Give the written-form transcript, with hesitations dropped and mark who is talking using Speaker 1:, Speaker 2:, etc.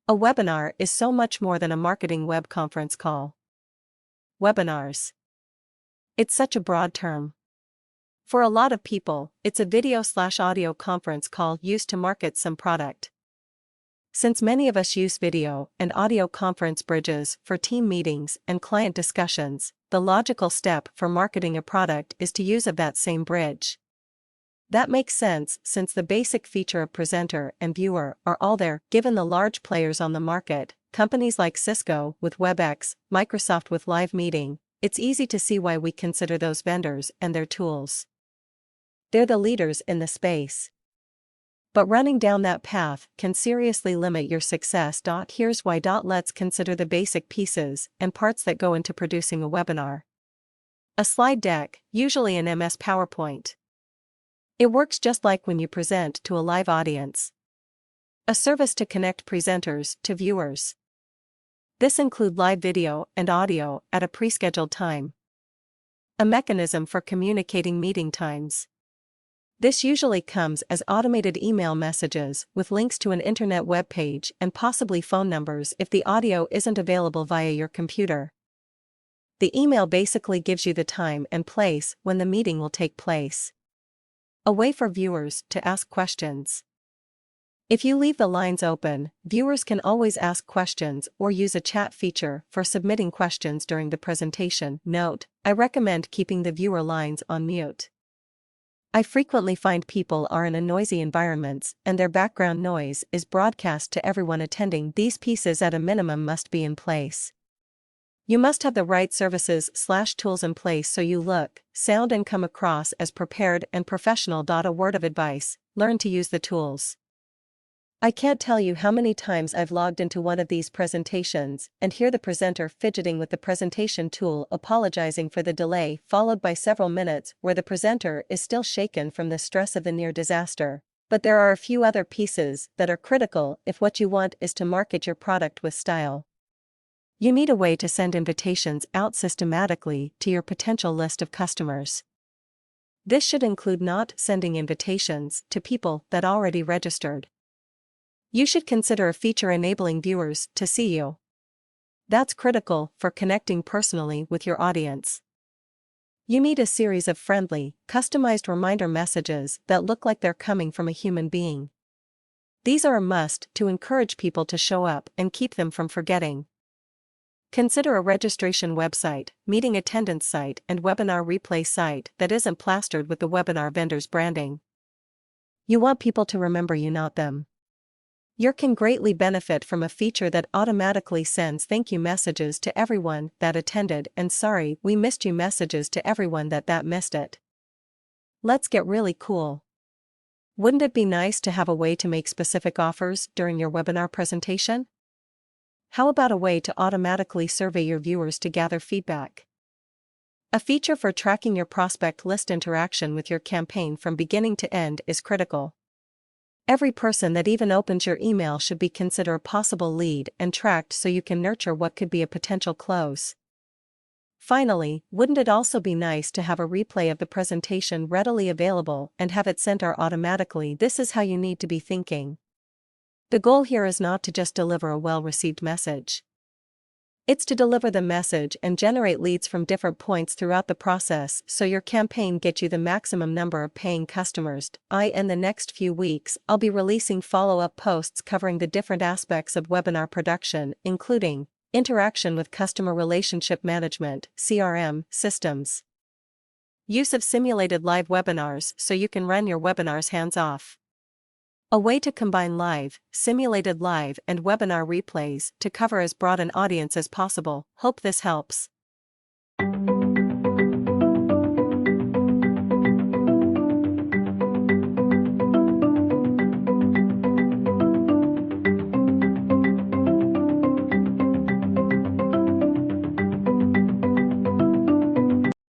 Speaker 1: A webinar is so much more than a marketing web conference call. Webinars. It's such a broad term. For a lot of people, it's a video/audio conference call used to market some product. Since many of us use video and audio conference bridges for team meetings and client discussions, the logical step for marketing a product is to use of that same bridge. That makes sense since the basic feature of presenter and viewer are all there. Given the large players on the market, companies like Cisco with WebEx, Microsoft with Live Meeting, it's easy to see why we consider those vendors and their tools. They're the leaders in the space. But running down that path can seriously limit your success. Here's why. Let's consider the basic pieces and parts that go into producing a webinar. A slide deck, usually an MS PowerPoint. It works just like when you present to a live audience. A service to connect presenters to viewers. This includes live video and audio at a prescheduled time. A mechanism for communicating meeting times. This usually comes as automated email messages with links to an internet web page and possibly phone numbers if the audio isn't available via your computer. The email basically gives you the time and place when the meeting will take place. A way for viewers to ask questions. If you leave the lines open, viewers can always ask questions or use a chat feature for submitting questions during the presentation. Note, I recommend keeping the viewer lines on mute. I frequently find people are in noisy environments and their background noise is broadcast to everyone attending. These pieces at a minimum must be in place. You must have the right services/tools in place so you look, sound and come across as prepared and professional. A word of advice: learn to use the tools. I can't tell you how many times I've logged into one of these presentations and hear the presenter fidgeting with the presentation tool, apologizing for the delay, followed by several minutes where the presenter is still shaken from the stress of the near disaster. But there are a few other pieces that are critical if what you want is to market your product with style. You need a way to send invitations out systematically to your potential list of customers. This should include not sending invitations to people that already registered. You should consider a feature enabling viewers to see you. That's critical for connecting personally with your audience. You need a series of friendly, customized reminder messages that look like they're coming from a human being. These are a must to encourage people to show up and keep them from forgetting. Consider a registration website, meeting attendance site, and webinar replay site that isn't plastered with the webinar vendor's branding. You want people to remember you, not them. You can greatly benefit from a feature that automatically sends thank you messages to everyone that attended and sorry we missed you messages to everyone that missed it. Let's get really cool. Wouldn't it be nice to have a way to make specific offers during your webinar presentation? How about a way to automatically survey your viewers to gather feedback? A feature for tracking your prospect list interaction with your campaign from beginning to end is critical. Every person that even opens your email should be considered a possible lead and tracked so you can nurture what could be a potential close. Finally, wouldn't it also be nice to have a replay of the presentation readily available and have it sent out automatically? This is how you need to be thinking. The goal here is not to just deliver a well-received message. It's to deliver the message and generate leads from different points throughout the process so your campaign gets you the maximum number of paying customers. In the next few weeks, I'll be releasing follow-up posts covering the different aspects of webinar production, including interaction with customer relationship management, CRM, systems, use of simulated live webinars so you can run your webinars hands-off. A way to combine live, simulated live and webinar replays to cover as broad an audience as possible. Hope this helps.